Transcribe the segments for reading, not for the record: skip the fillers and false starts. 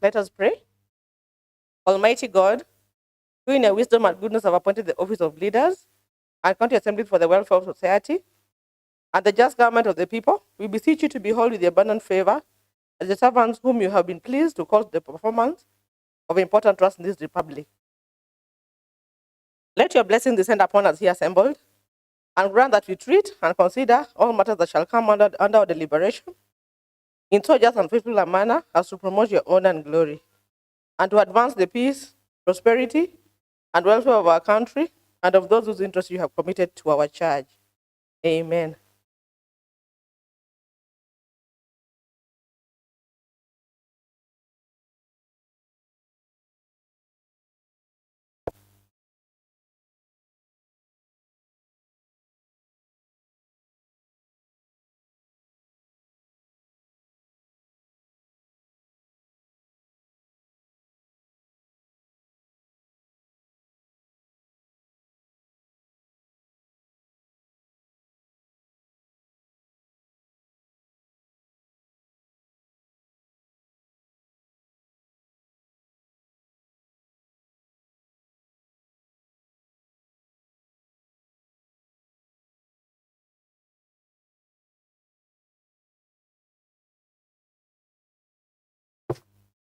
Let us pray. Almighty God, who in your wisdom and goodness have appointed the office of leaders and county assembly for the welfare of society and the just government of the people, we beseech you to behold with the abundant favor as the servants whom you have been pleased to call to the performance of important trust in this republic. Let your blessing descend upon us here assembled, and grant that we treat and consider all matters that shall come under our deliberation in so just and faithful a manner as to promote your honor and glory, and to advance the peace, prosperity, and welfare of our country and of those whose interests you have committed to our charge. Amen.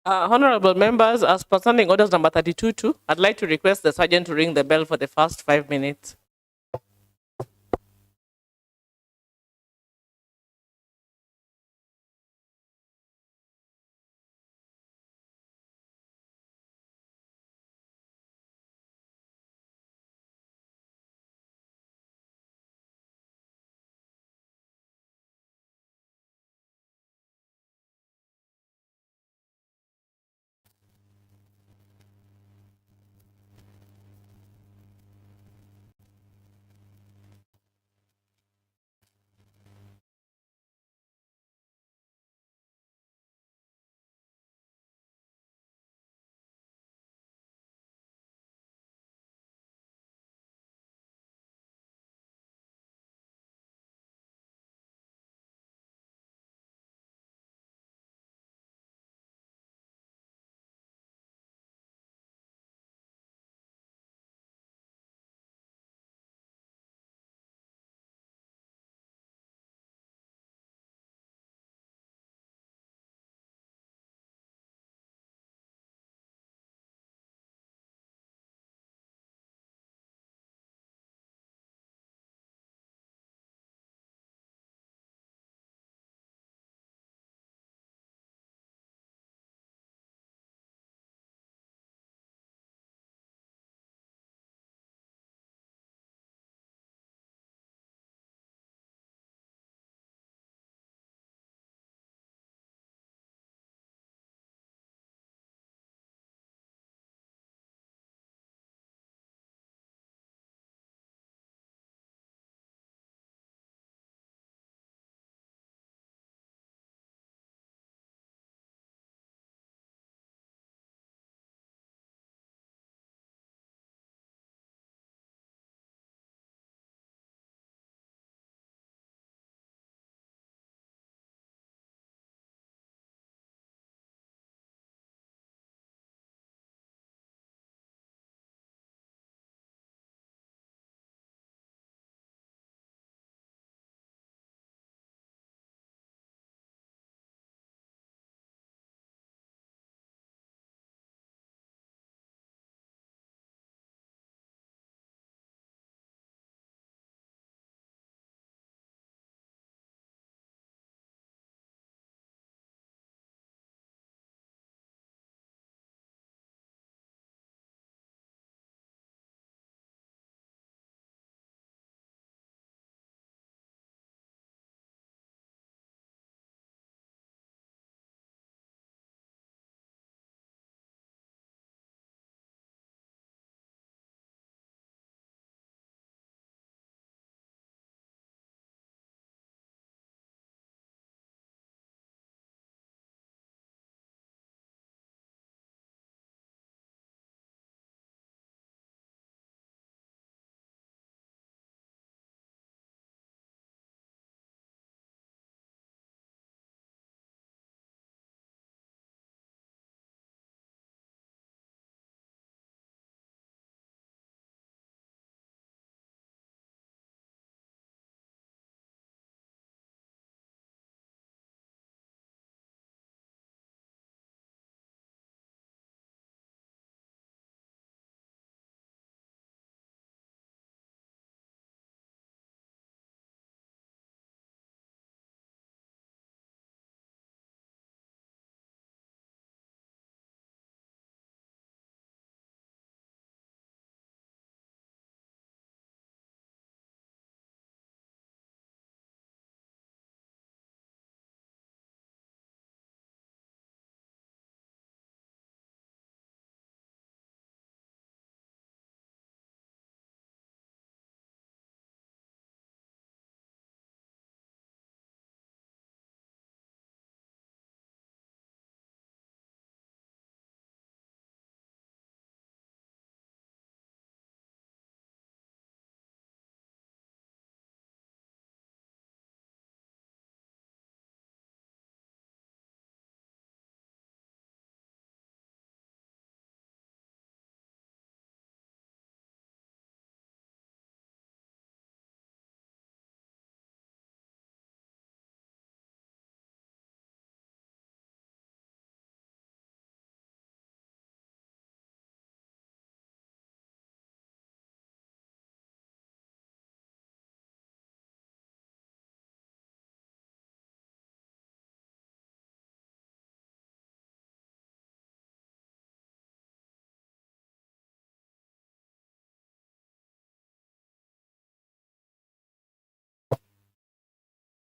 Honorable members, as per standing orders number 32.2, I'd like to request the sergeant to ring the bell for the first 5 minutes.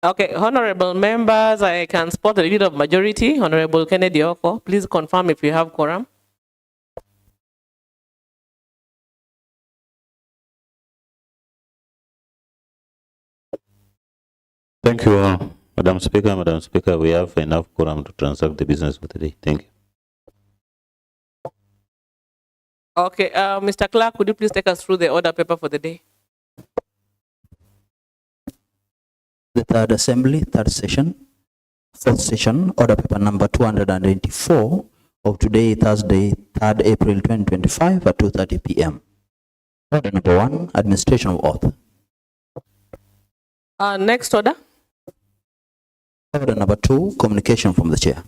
Okay, honorable members, I can spot a bit of majority. Honorable Kennedy Oko, please confirm if you have quorum. Thank you, Madam Speaker. Madam Speaker, we have enough quorum to transact the business for today. Thank you. Okay, Mr. Clerk, could you please take us through the order paper for the day? The third assembly, third session, fourth session, order paper number 284 of today, Thursday, 3rd April 2025 at 2:30 p.m. Order number 1, administration of oath. Next order. Order number 2, communication from the chair.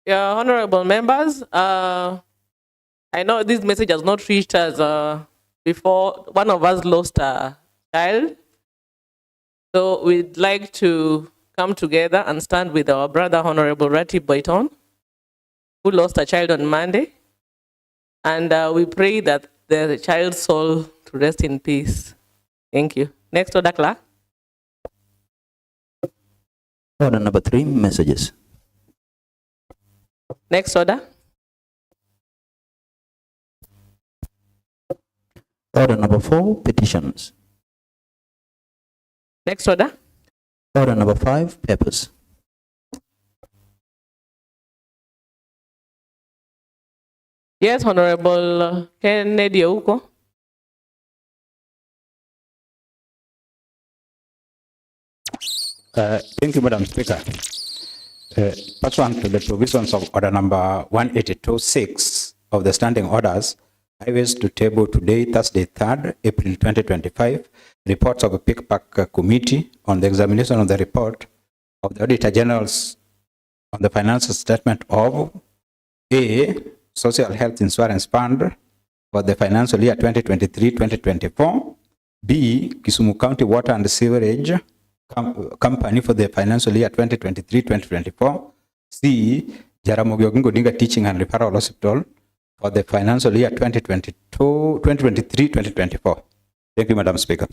Yeah, honorable members, I know this message has not reached us before. One of us lost a child. So we'd like to come together and stand with our brother, Honorable Ratib Boyton, who lost a child on Monday. And we pray that the child's soul to rest in peace. Thank you. Next order, Clerk. Order number 3, messages. Next order. Order number 4, petitions. Next order. Order number 5, papers. Yes, Honorable Kennedy Ouko. Thank you, Madam Speaker. Pursuant to the provisions of order number 182.6 of the standing orders, I wish to table today, Thursday, 3rd April 2025, reports of a PICPAC committee on the examination of the report of the Auditor General's on the financial statement of A, Social Health Insurance Fund for the financial year 2023-2024, B, Kisumu County Water and Sewerage Company for the financial year 2023-2024, C, Jaramogi Oginga Odinga Teaching and Referral Hospital for the financial year 2023-2024. Thank you, Madam Speaker.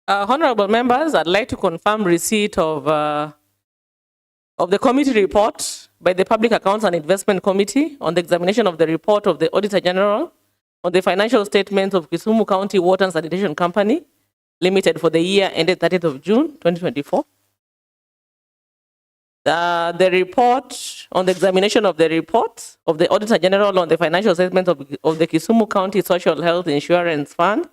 Honorable members, I'd like to confirm receipt of the committee report by the Public Accounts and Investment Committee on the examination of the report of the Auditor General on the financial statements of Kisumu County Water and Sanitation Company Limited for the year ended 30th of June 2024. The report on the examination of the report of the Auditor General on the financial statements of the Kisumu County Social Health Insurance Fund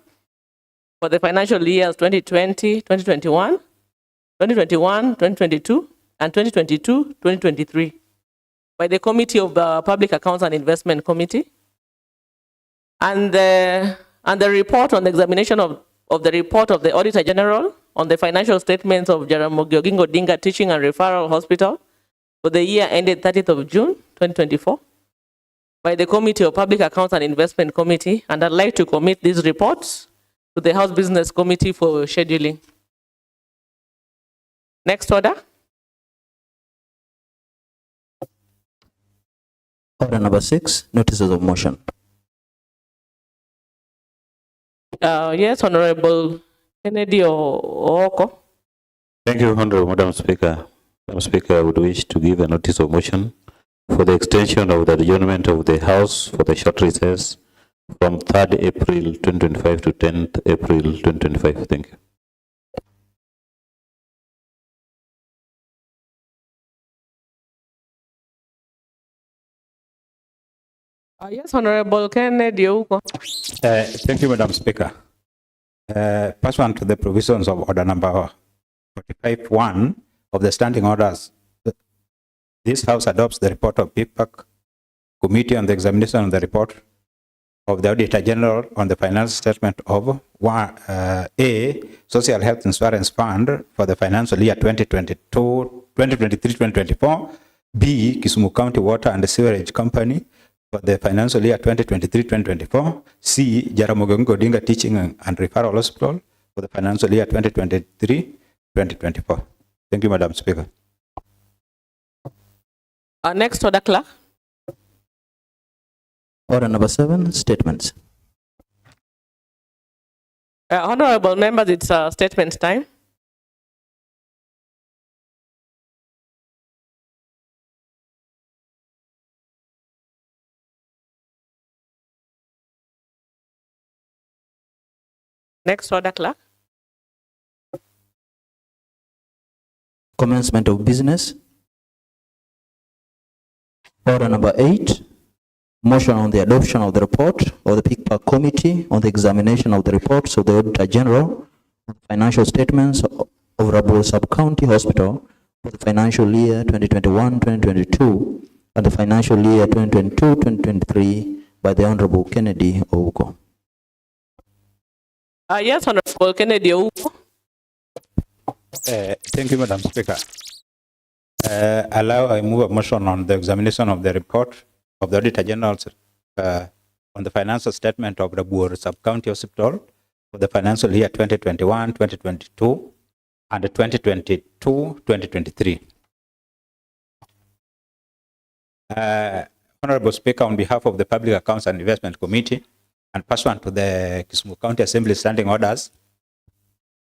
for the financial years 2020, 2021, 2021, 2022, and 2022, 2023 by the Committee of the Public Accounts and Investment Committee. And the report on the examination of the report of the Auditor General on the financial statements of Jaramogi Oginga Odinga Teaching and Referral Hospital for the year ended 30th of June, 2024 by the Committee of Public Accounts and Investment Committee. And I'd like to commit these reports to the House Business Committee for scheduling. Next order. Order number 6, notices of motion. Yes, Honorable Kennedy Oko. Thank you, Honorable Madam Speaker. Madam Speaker, I would wish to give a notice of motion for the extension of the adjournment of the House for the short recess from 3rd April 2025 to 10th April 2025. Thank you. Yes, Honorable Kennedy Oko. Thank you, Madam Speaker. Pursuant to the provisions of order number 45.1 of the standing orders, this House adopts the report of PICPAC Committee on the examination of the report of the Auditor General on the financial statement of A, Social Health Insurance Fund for the financial year 2023-2024, B, Kisumu County Water and Sewerage Company for the financial year 2023-2024, C, Jaramogi Odinga Teaching and Referral Hospital for the financial year 2023-2024. Thank you, Madam Speaker. Next order, clerk. Order number 7, statements. Honorable members, it's statement time. Next order, clerk. Commencement of business. Order number 8, motion on the adoption of the report of the PICPAC Committee on the examination of the reports of the Auditor General on financial statements of Rabur Sub-County Hospital for the financial year 2021-2022 and the financial year 2022-2023 by the Honorable Kennedy Ouko. Yes, Honorable Kennedy Ouko. Thank you, Madam Speaker. I move a motion on the examination of the report of the Auditor General on the financial statement of Rabur Sub-County Hospital for the financial year 2021-2022 and 2022-2023. Honorable Speaker, on behalf of the Public Accounts and Investment Committee and pursuant to the Kisumu County Assembly Standing Orders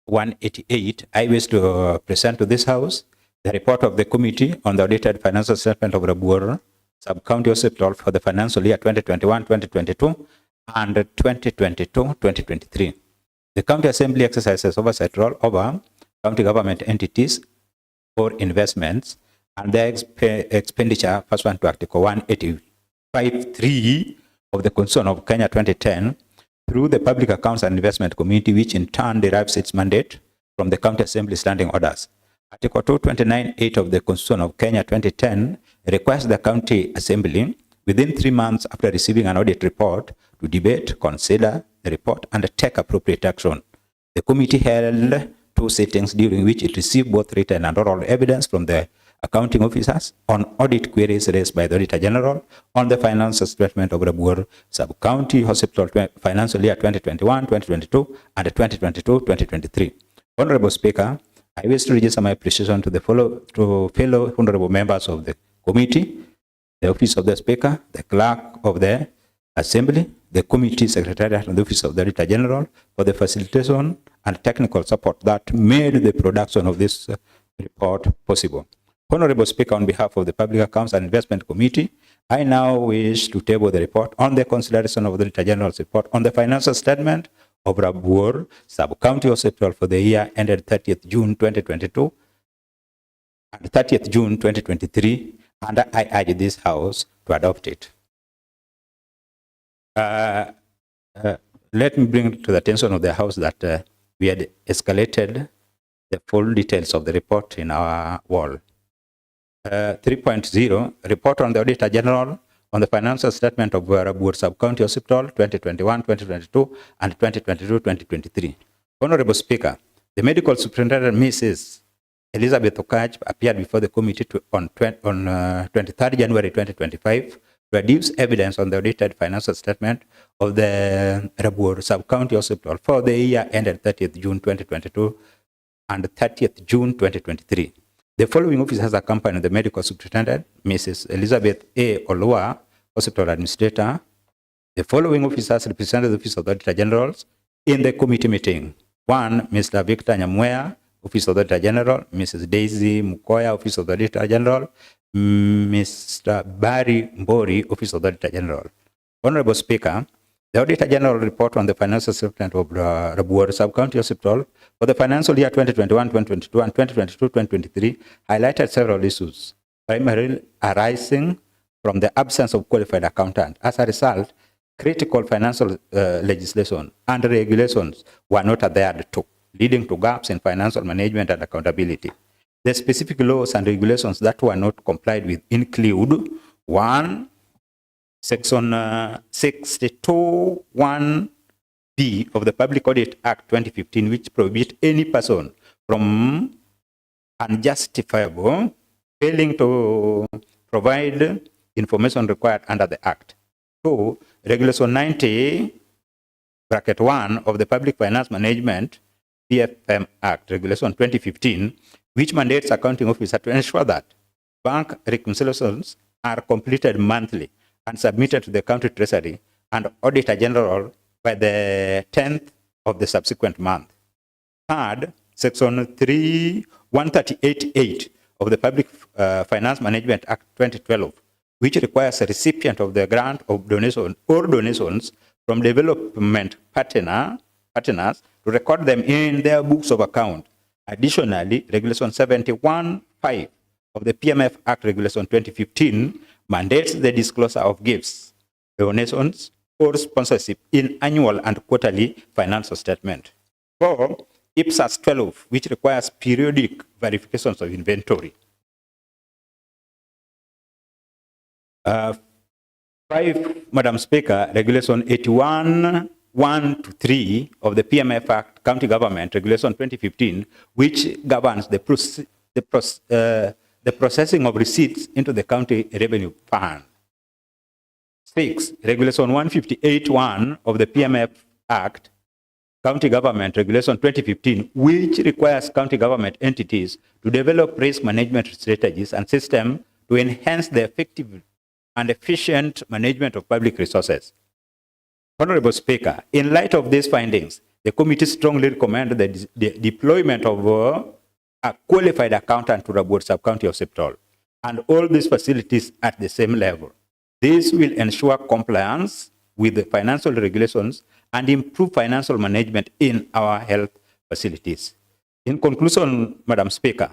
188, I wish to present to this House the report of the Committee on the audited financial statement of Rabur Sub-County Hospital for the financial year 2021-2022 and 2022-2023. The County Assembly exercises oversight role over county government entities or investments and their expenditure pursuant to Article 185(3) of the Constitution of Kenya 2010 through the Public Accounts and Investment Committee, which in turn derives its mandate from the County Assembly Standing Orders. Article 229(8) of the Constitution of Kenya 2010 requires the County Assembly within 3 months after receiving an audit report to debate, consider the report, and take appropriate action. The committee held 2 sittings during which it received both written and oral evidence from the accounting officers on audit queries raised by the Auditor General on the financial statement of Rabur Sub-County Hospital financial year 2021-2022 and 2022-2023. Honorable Speaker, I wish to register my appreciation to fellow honorable members of the committee, the Office of the Speaker, the Clerk of the Assembly, the Committee Secretariat, and the Office of the Auditor General for the facilitation and technical support that made the production of this report possible. Honorable Speaker, on behalf of the Public Accounts and Investment Committee, I now wish to table the report on the consideration of the Auditor General's report on the financial statement of Rabur Sub-County Hospital for the year ended 30th June 2022 and 30th June 2023, and I urge this House to adopt it. Let me bring to the attention of the House that we had escalated the full details of the report in our wall. 3.0, report on the Auditor General on the financial statement of Rabur Sub-County Hospital 2021-2022 and 2022-2023. Honorable Speaker, the Medical Superintendent Mrs. Elizabeth Okaj appeared before the committee on 23rd January 2025 to adduce evidence on the audited financial statement of the Rabur Sub-County Hospital for the year ended 30th June 2022 and 30th June 2023. The following officers accompanied the Medical Superintendent, Mrs. Elizabeth A. Olua, Hospital Administrator. The following officers represented the Office of the Auditor General in the committee meeting. 1, Mr. Victor Nyamwea, Office of the Auditor General, Mrs. Daisy Mukoya, Office of the Auditor General, Mr. Barry Mbori, Office of the Auditor General. Honorable Speaker, the Auditor General report on the financial statement of Rabur Sub-County Hospital for the financial year 2021-2022 and 2022-2023 highlighted several issues, primarily arising from the absence of qualified accountant. As a result, critical financial legislation and regulations were not adhered to, leading to gaps in financial management and accountability. The specific laws and regulations that were not complied with include 1, Section 62(1)B of the Public Audit Act 2015, which prohibits any person from unjustifiable failing to provide information required under the Act. 2. Regulation 90(1) of the Public Finance Management PFM Act, Regulation 2015, which mandates accounting officer to ensure that bank reconciliations are completed monthly and submitted to the county treasury and auditor general by the 10th of the subsequent month. Third, Section 138(8) of the Public Finance Management Act 2012, which requires a recipient of the grant of donation or donations from development partners to record them in their books of account. Additionally, Regulation 71(5) of the PMF Act, Regulation 2015, mandates the disclosure of gifts, donations, or sponsorship in annual and quarterly financial statement. 4. IPSAS 12, which requires periodic verifications of inventory. 5, Madam Speaker, Regulation 81(1)-(3) of the PMF Act, County Government, Regulation 2015, which governs the processing of receipts into the county revenue fund. 6, Regulation 158(1) of the PMF Act, County Government, Regulation 2015, which requires county government entities to develop risk management strategies and systems to enhance the effective and efficient management of public resources. Honorable Speaker, in light of these findings, the committee strongly recommends the deployment of a qualified accountant to Rabur Sub-County Hospital and all these facilities at the same level. This will ensure compliance with the financial regulations and improve financial management in our health facilities. In conclusion, Madam Speaker,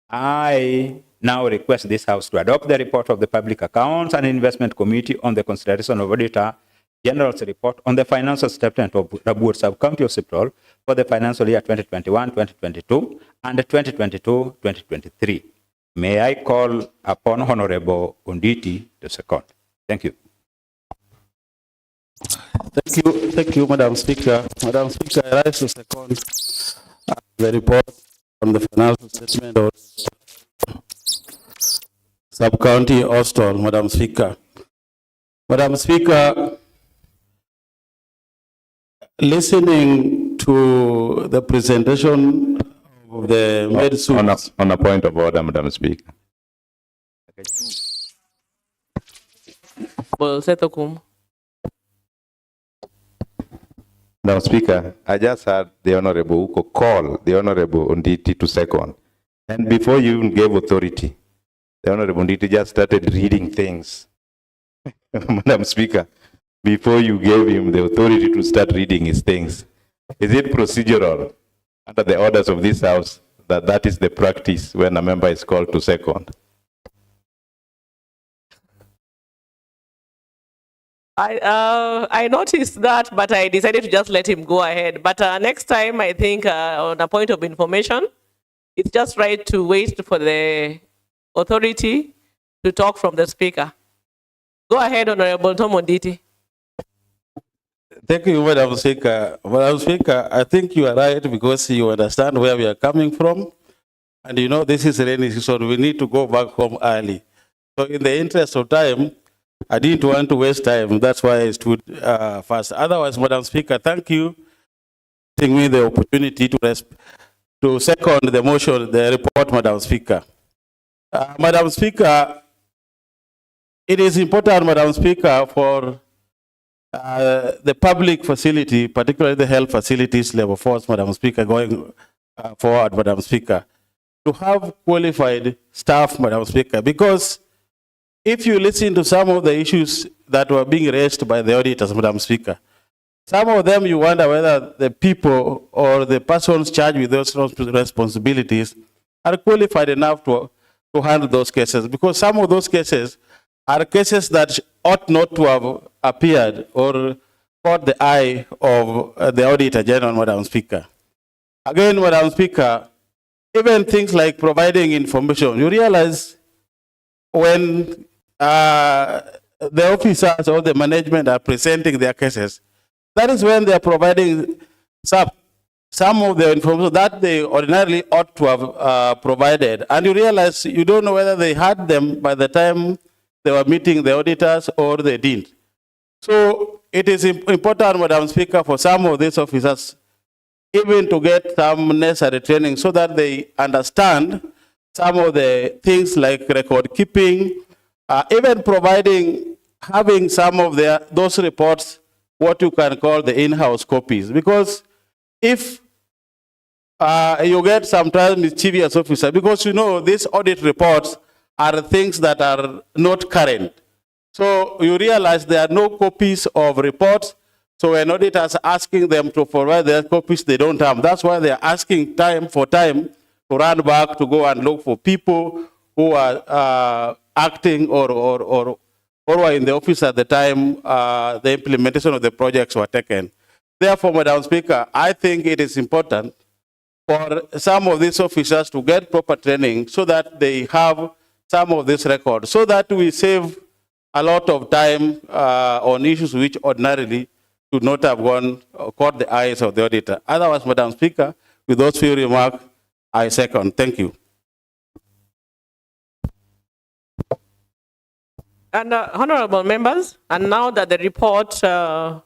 I now request this House to adopt the report of the Public Accounts and Investment Committee on the consideration of Auditor General's report on the financial statement of Rabur Sub-County Hospital for the financial year 2021-2022 and 2022-2023. May I call upon Honorable Unditi to second. Thank you. Thank you, Madam Speaker. Madam Speaker, I rise to second the report on the financial statement of Sub-County Hospital, Madam Speaker. Madam Speaker, listening to the presentation of the medicine on a point of order, Madam Speaker. Madam Speaker, I just had the Honorable Uko call the Honorable Unditi to second. And before you even gave authority, the Honorable Unditi just started reading things. Madam Speaker, before you gave him the authority to start reading his things, is it procedural under the orders of this House that is the practice when a member is called to second? I noticed that, but I decided to just let him go ahead. But next time, I think on a point of information, it's just right to wait for the authority to talk from the Speaker. Go ahead, Honorable Tom Onditi. Thank you, Madam Speaker. Madam Speaker, I think you are right because you understand where we are coming from. And you know, this is rainy season, we need to go back home early. So in the interest of time, I didn't want to waste time. That's why I stood first. Otherwise, Madam Speaker, thank you for giving me the opportunity to second the motion, the report, Madam Speaker. Madam Speaker, it is important, Madam Speaker, for the public facility, particularly the health facilities labor force, Madam Speaker, going forward, Madam Speaker, to have qualified staff, Madam Speaker, because if you listen to some of the issues that were being raised by the auditors, Madam Speaker, some of them you wonder whether the people or the persons charged with those responsibilities are qualified enough to handle those cases, because some of those cases are cases that ought not to have appeared or caught the eye of the Auditor General, Madam Speaker. Again, Madam Speaker, even things like providing information, you realize when the officers or the management are presenting their cases, that is when they are providing some of the information that they ordinarily ought to have provided. And you realize you don't know whether they had them by the time they were meeting the auditors or they didn't. So it is important, Madam Speaker, for some of these officers even to get some necessary training so that they understand some of the things like record keeping, even having some of those reports, what you can call the in-house copies. Because if you get sometimes mischievous officer, because you know these audit reports are things that are not current. So you realize there are no copies of reports. So when auditors are asking them to provide their copies, they don't have. That's why they're asking time to run back to go and look for people who are acting or were in the office at the time the implementation of the projects were taken. Therefore, Madam Speaker, I think it is important for some of these officers to get proper training so that they have some of this record, so that we save a lot of time on issues which ordinarily should not have caught the eyes of the auditor. Otherwise, Madam Speaker, with those few remarks, I second. Thank you. And honorable members, and now that the report on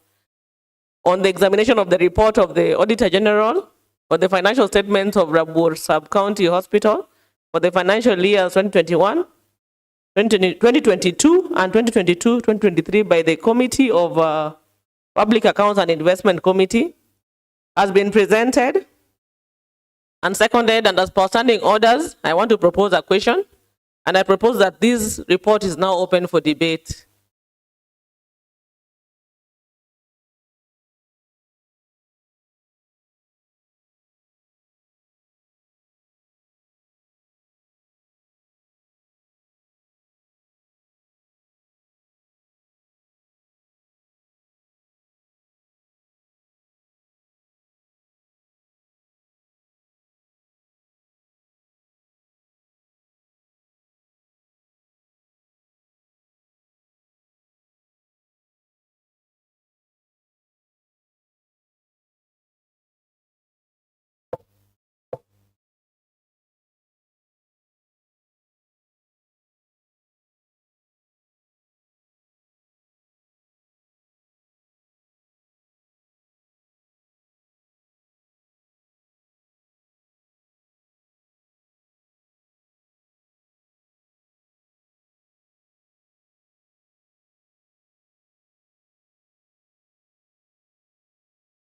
the examination of the report of the Auditor General for the financial statements of Rabur Sub-County Hospital for the financial years 2021, 2022 and 2022-2023 by the Committee of Public Accounts and Investment Committee has been presented and seconded, and as per standing orders, I want to propose a question, and I propose that this report is now open for debate.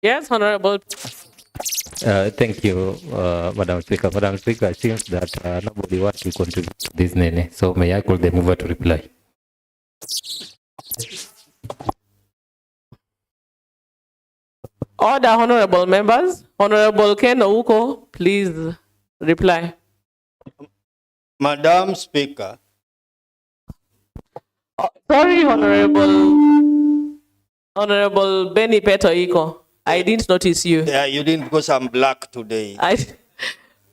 Yes, Honorable. Thank you, Madam Speaker. Madam Speaker, it seems that nobody wants to contribute to this, Nene. So may I call the mover to reply? Order, honorable members. Honorable Ken Ouko, please reply. Madam Speaker, Sorry, Honorable Benny Peter Iko. I didn't notice you. yeah, you didn't because I'm black today.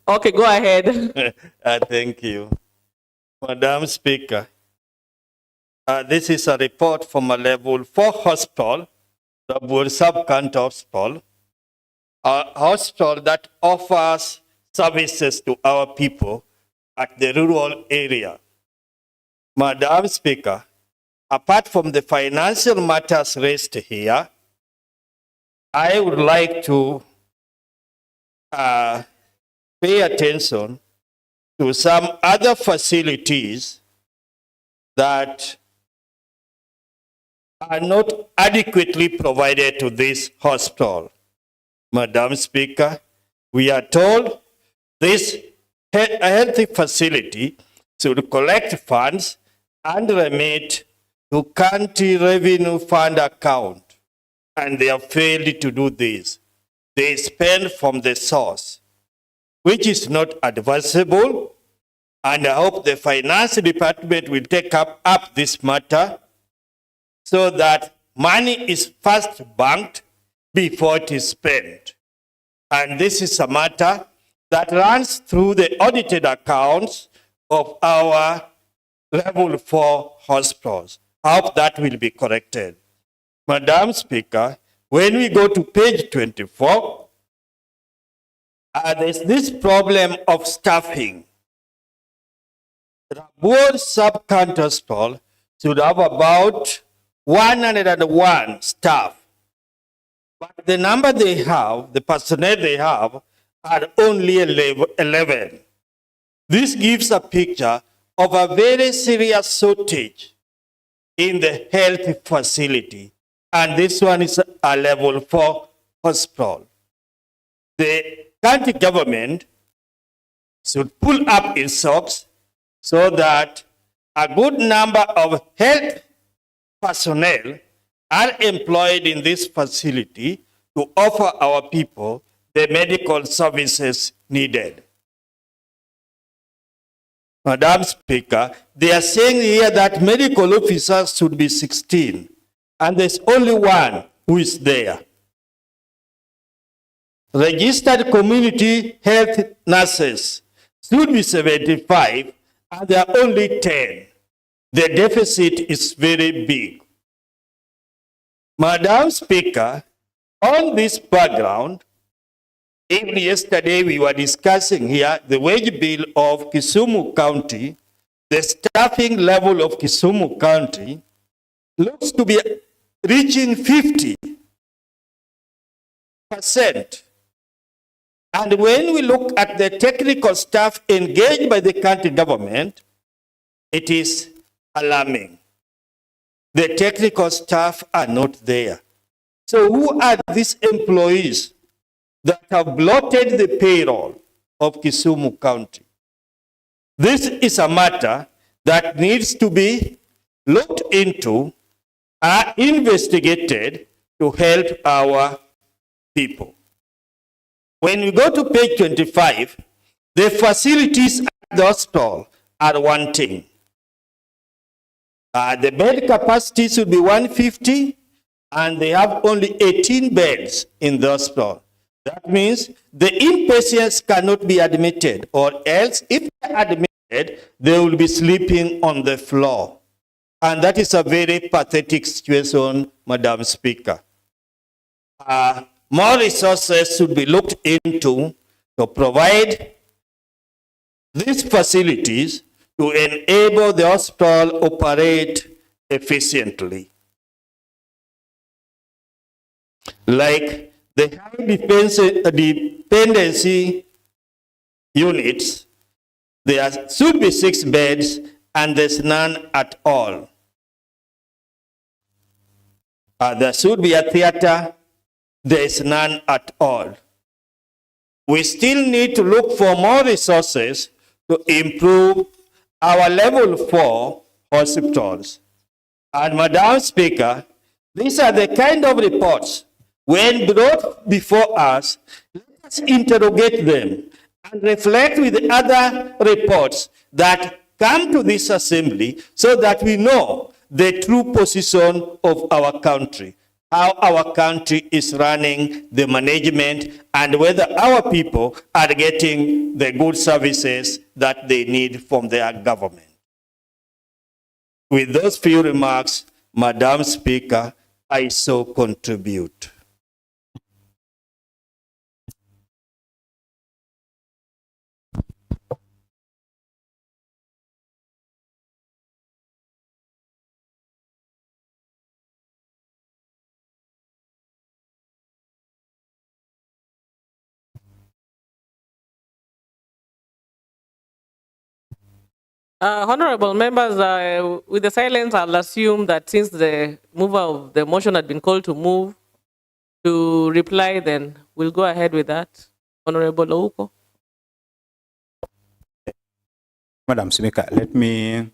Okay, go ahead. Thank you. Madam Speaker, this is a report from a level 4 hospital, the Bur Sub-County Hospital, a hospital that offers services to our people at the rural area. Madam Speaker, apart from the financial matters raised here, I would like to pay attention to some other facilities that are not adequately provided to this hospital. Madam Speaker, we are told this healthy facility should collect funds and remit to county revenue fund account, and they have failed to do this. They spend from the source, which is not advisable, and I hope the finance department will take up this matter so that money is first banked before it is spent. And this is a matter that runs through the audited accounts of our level 4 hospitals. Hope that will be corrected. Madam Speaker, when we go to page 24, there's this problem of staffing. Board sub-county hospital should have about 101 staff. But the number they have, the personnel they have, are only 11. This gives a picture of a very serious shortage in the health facility. And this one is a level 4 hospital. The county government should pull up its socks so that a good number of health personnel are employed in this facility to offer our people the medical services needed. Madam Speaker, they are saying here that medical officers should be 16, and there's only one who is there. Registered community health nurses should be 75, and there are only 10. The deficit is very big. Madam Speaker, on this background, even yesterday we were discussing here the wage bill of Kisumu County. The staffing level of Kisumu County looks to be reaching 50%. And when we look at the technical staff engaged by the county government, it is alarming. The technical staff are not there. So who are these employees that have bloated the payroll of Kisumu County? This is a matter that needs to be looked into and investigated to help our people. When we go to page 25, the facilities at the hospital are wanting. The bed capacity should be 150, and they have only 18 beds in the hospital. That means the inpatients cannot be admitted, or else if they are admitted, they will be sleeping on the floor. And that is a very pathetic situation, Madam Speaker. More resources should be looked into to provide these facilities to enable the hospital operate efficiently. Like the high dependency units, there should be 6 beds and there's none at all. There should be a theater, there is none at all. We still need to look for more resources to improve our level 4 hospitals. And Madam Speaker, these are the kind of reports, when brought before us, let us interrogate them and reflect with the other reports that come to this assembly so that we know the true position of our country, how our country is running the management, and whether our people are getting the good services that they need from their government. With those few remarks, Madam Speaker, I so contribute. Honorable members, with the silence, I'll assume that since the mover of the motion had been called to move to reply, then we'll go ahead with that. Honorable Ouko. Madam Speaker, let me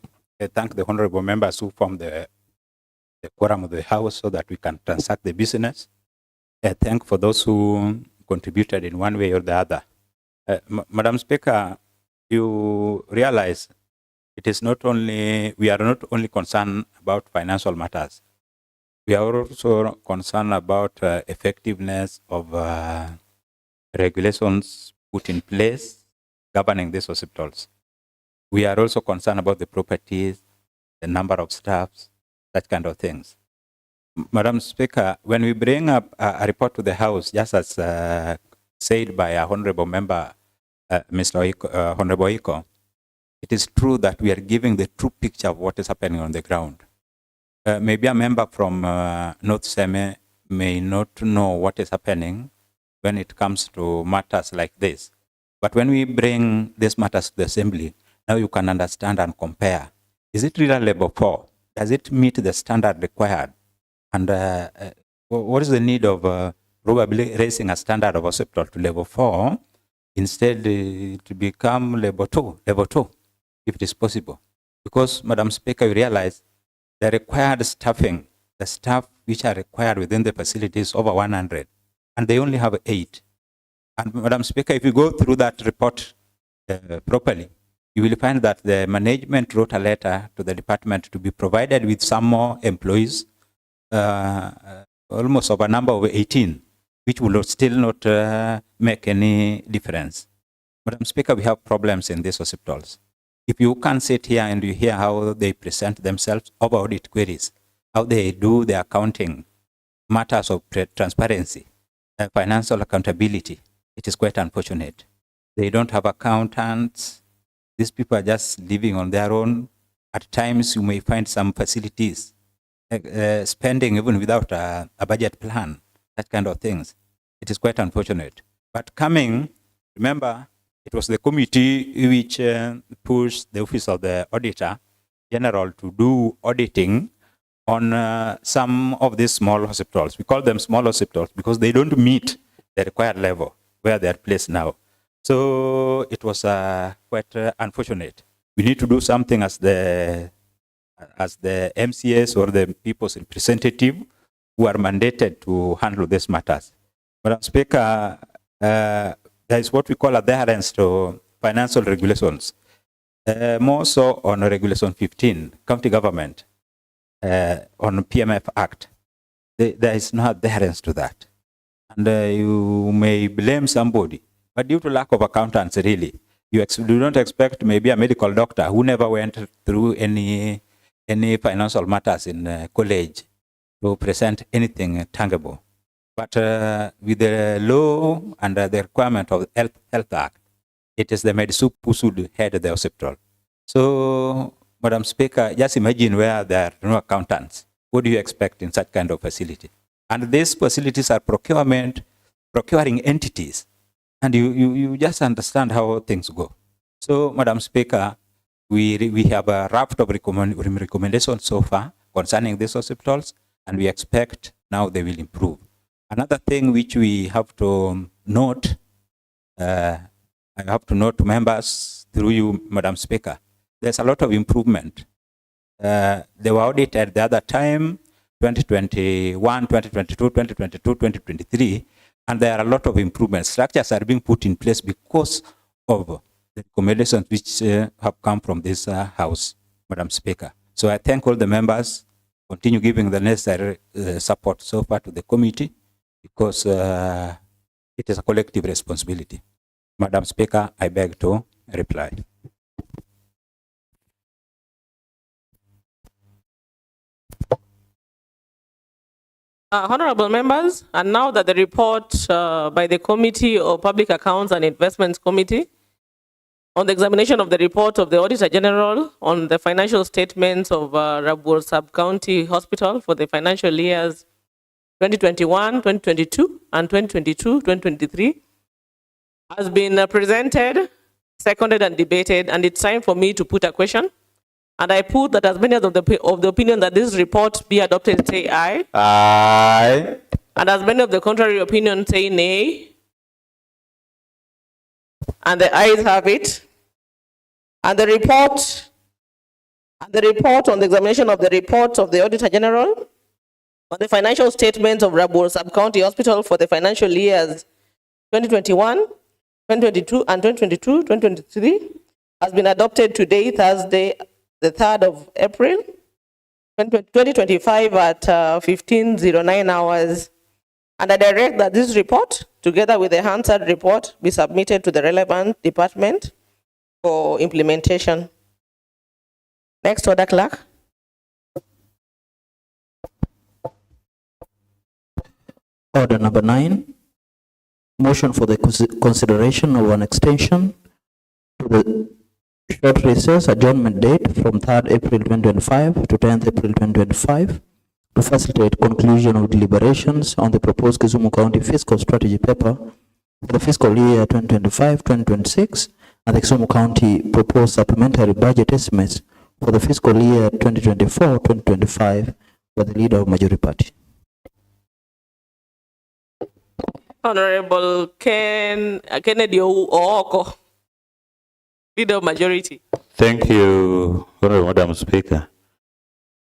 thank the honorable members who formed the quorum of the House so that we can transact the business. Thank for those who contributed in one way or the other. Madam Speaker, you realize it is not only, we are not only concerned about financial matters. We are also concerned about effectiveness of regulations put in place governing these hospitals. We are also concerned about the properties, the number of staffs, such kind of things. Madam Speaker, when we bring up a report to the House, just as said by our honorable member, Mr. Honorable Iko, it is true that we are giving the true picture of what is happening on the ground. Maybe a member from North Seme may not know what is happening when it comes to matters like this. But when we bring these matters to the Assembly, now you can understand and compare. Is it really level 4? Does it meet the standard required? And what is the need of probably raising a standard of hospital to level 4 instead to become level 2, if it is possible? Because, Madam Speaker, you realize the required staffing, the staff which are required within the facility is over 100, and they only have 8. And Madam Speaker, if you go through that report properly, you will find that the management wrote a letter to the department to be provided with some more employees, almost of a number of 18, which will still not make any difference. Madam Speaker, we have problems in these hospitals. If you can sit here and you hear how they present themselves over audit queries, how they do their accounting, matters of transparency, financial accountability, it is quite unfortunate. They don't have accountants. These people are just living on their own. At times, you may find some facilities spending even without a budget plan, that kind of things. It is quite unfortunate. But coming, remember, it was the committee which pushed the Office of the Auditor General to do auditing on some of these small hospitals. We call them small hospitals because they don't meet the required level where they are placed now. So it was quite unfortunate. We need to do something as the MCS or the people's representative who are mandated to handle these matters. Madam Speaker, there is what we call adherence to financial regulations. More so on Regulation 15, County Government, on PMF Act. There is no adherence to that. And you may blame somebody, but due to lack of accountants, really, you do not expect maybe a medical doctor who never went through any financial matters in college to present anything tangible. But with the law and the requirement of the Health Act, it is the medisup who should head the hospital. So, Madam Speaker, just imagine where there are no accountants. What do you expect in such kind of facility? And these facilities are procuring entities. And you just understand how things go. So, Madam Speaker, we have a raft of recommendations so far concerning these hospitals, and we expect now they will improve. Another thing which we have to note, I have to note to members through you, Madam Speaker, there's a lot of improvement. They were audited the other time, 2021, 2022, 2022, 2023, and there are a lot of improvements. Structures are being put in place because of the recommendations which have come from this House, Madam Speaker. So I thank all the members, continue giving the necessary support so far to the committee, because it is a collective responsibility. Madam Speaker, I beg to reply. Honorable members, and now that the report by the Committee of Public Accounts and Investments Committee on the examination of the report of the Auditor General on the financial statements of Rabur Sub-County Hospital for the financial years 2021, 2022, and 2022, 2023 has been presented, seconded, and debated, and it's time for me to put a question. And I put that as many of the opinion that this report be adopted say aye. Aye. And as many of the contrary opinion say nay. And the ayes have it. And the report on the examination of the reports of the Auditor General on the financial statements of Rabur Sub-County Hospital for the financial years 2021, 2022, and 2022, 2023 has been adopted today, Thursday, the 3rd of April, 2025 at 15:09 hours. And I direct that this report, together with the Hansard report, be submitted to the relevant department for implementation. Next order, clerk. Order number 9, motion for the consideration of an extension to the short recess adjournment date from 3rd April 2025 to 10th April 2025 to facilitate conclusion of deliberations on the proposed Kisumu County fiscal strategy paper for the fiscal year 2025-2026 and the Kisumu County proposed supplementary budget estimates for the fiscal year 2024-2025 by the leader of majority party. Honorable Kennedy Ooko, leader of majority. Thank you, Honorable Madam Speaker.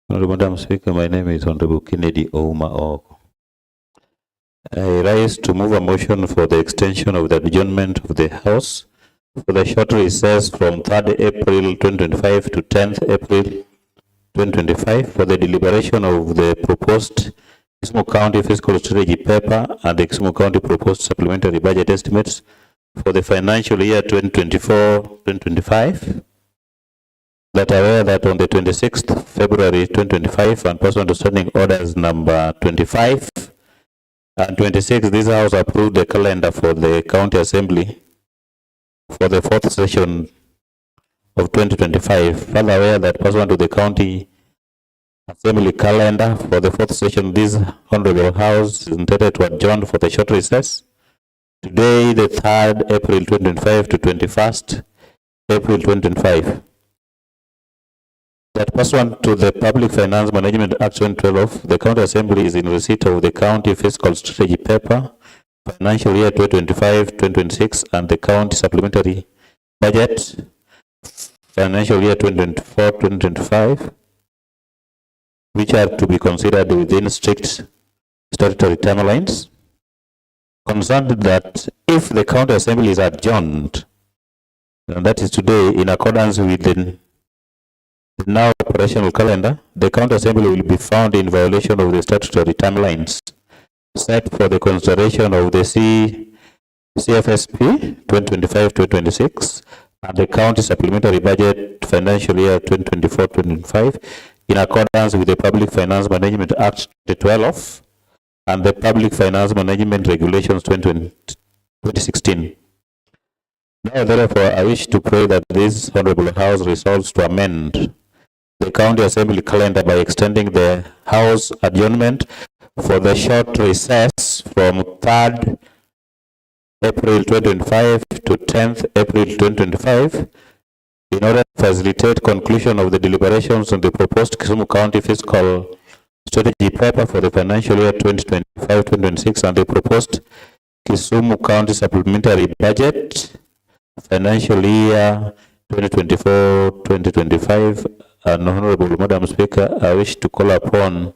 Honorable Madam Speaker, my name is Honorable Kennedy Ouma Ooko. I rise to move a motion for the extension of the adjournment of the House for the short recess from 3rd April 2025 to 10th April 2025 for the deliberation of the proposed Kisumu County fiscal strategy paper and the Kisumu County proposed supplementary budget estimates for the financial year 2024-2025. That aware that on the 26th February 2025 and pursuant to standing orders number 25 and 26, this House approved the calendar for the County Assembly for the 4th session of 2025. Further aware that pursuant to the County Assembly calendar for the 4th session, this Honorable House is intended to adjourn for the short recess today, the 3rd April 2025 to 21st April 2025. That pursuant to the Public Finance Management Act 2012, the County Assembly is in receipt of the County Fiscal Strategy Paper, Financial Year 2025-2026, and the County Supplementary Budget, Financial Year 2024-2025, which are to be considered within strict statutory timelines. Concerned that if the County Assembly is adjourned, and that is today, in accordance with the now operational calendar, the County Assembly will be found in violation of the statutory timelines set for the consideration of the CFSP 2025-2026 and the County Supplementary Budget Financial Year 2024-2025 in accordance with the Public Finance Management Act 2012 and the Public Finance Management Regulations 2016. Now, therefore, I wish to pray that this Honorable House resolves to amend the County Assembly calendar by extending the House adjournment for the short recess from 3rd April 2025 to 10th April 2025 in order to facilitate conclusion of the deliberations on the proposed Kisumu County fiscal strategy paper for the financial year 2025-2026 and the proposed Kisumu County supplementary budget financial year 2024-2025. And Honorable Madam Speaker, I wish to call upon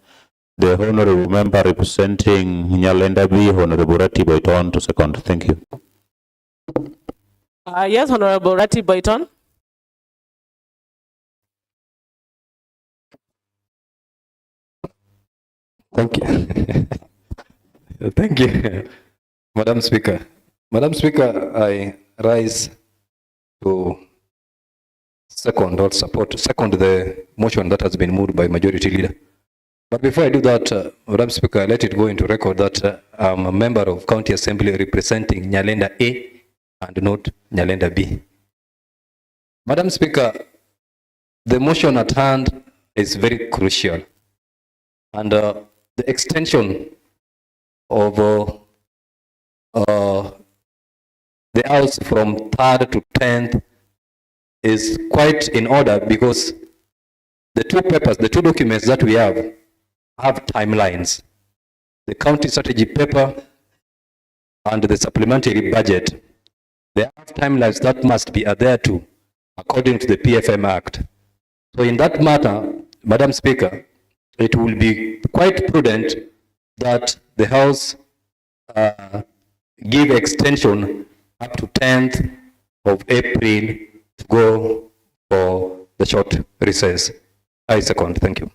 the Honorable Member representing Nyalenda B, Honorable Rati Boyton, to second. Thank you. Yes, Honorable Rati Boyton. Thank you. Thank you, Madam Speaker. Madam Speaker, I rise to second the motion that has been moved by Majority Leader. But before I do that, Madam Speaker, let it go into record that I'm a member of County Assembly representing Nyalenda A and not Nyalenda B. Madam Speaker, the motion at hand is very crucial. And the extension of the House from 3rd to 10th is quite in order because the two papers, the two documents that we have timelines. The county strategy paper and the supplementary budget. They have timelines that must be adhered to according to the PFM Act. So in that matter, Madam Speaker, it will be quite prudent that the House give extension up to 10th of April to go for the short recess. I second. Thank you.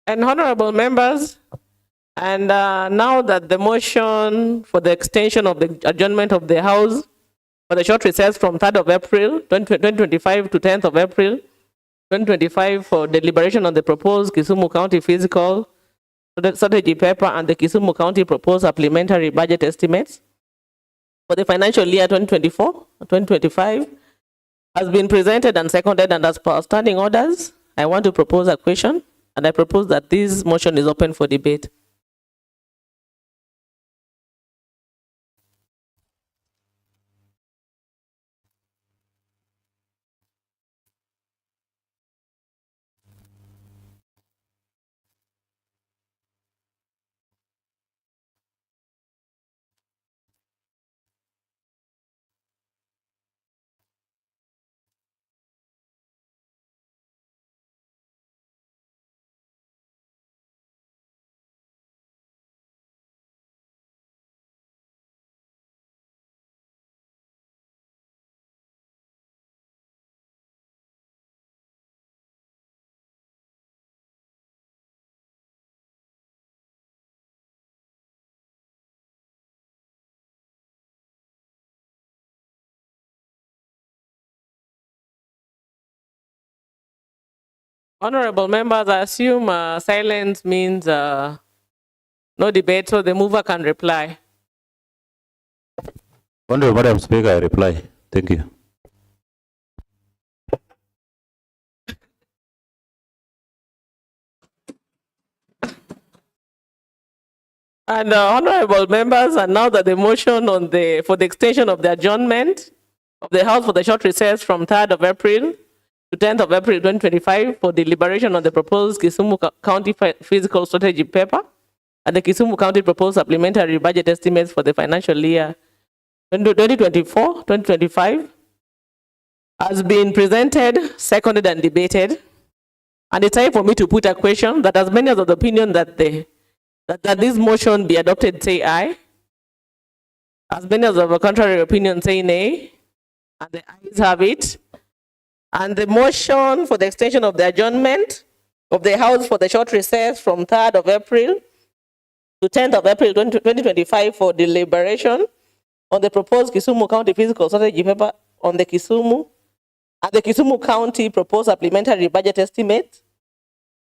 And honorable members, and now that the motion for the extension of the adjournment of the House for the short recess from 3rd of April 2025 to 10th of April 2025 for deliberation on the proposed Kisumu County fiscal strategy paper and the Kisumu County proposed supplementary budget estimates for the financial year 2024-2025 has been presented and seconded, and as per standing orders, I want to propose a question, and I propose that this motion is open for debate. Honorable members, I assume silence means no debate, so the mover can reply. Honorable Madam Speaker, I reply. Thank you. And honorable members, and now that the motion on for the extension of the adjournment of the House for the short recess from 3rd of April to 10th of April 2025 for deliberation on the proposed Kisumu County Fiscal Strategy paper and the Kisumu County proposed supplementary budget estimates for the financial year 2024-2025 has been presented, seconded, and debated. And it's time for me to put a question that as many as of the opinion that that this motion be adopted, say aye. As many as of a contrary opinion, say nay. And the ayes have it. And the motion for the extension of the adjournment of the House for the short recess from 3rd of April to 10th of April 2025 for deliberation on the proposed Kisumu County Fiscal Strategy paper on the Kisumu and the Kisumu County proposed supplementary budget estimate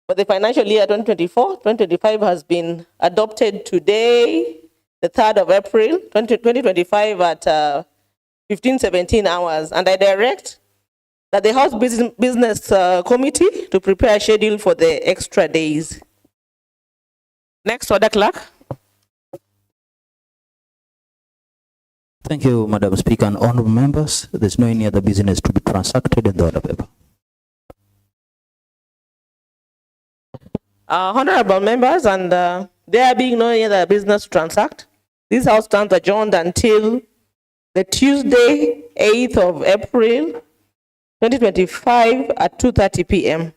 for the financial year 2024-2025 has been adopted today, the 3rd of April 2025 at 15:17 hours. And I direct that the House Business Committee to prepare a schedule for the extra days. Next order, clerk. Thank you, Madam Speaker and honorable members. There's no any other business to be transacted in the order paper. Honorable members, and there being no other business to transact, this House stands adjourned until the Tuesday, 8th of April, 2025 at 2:30 p.m.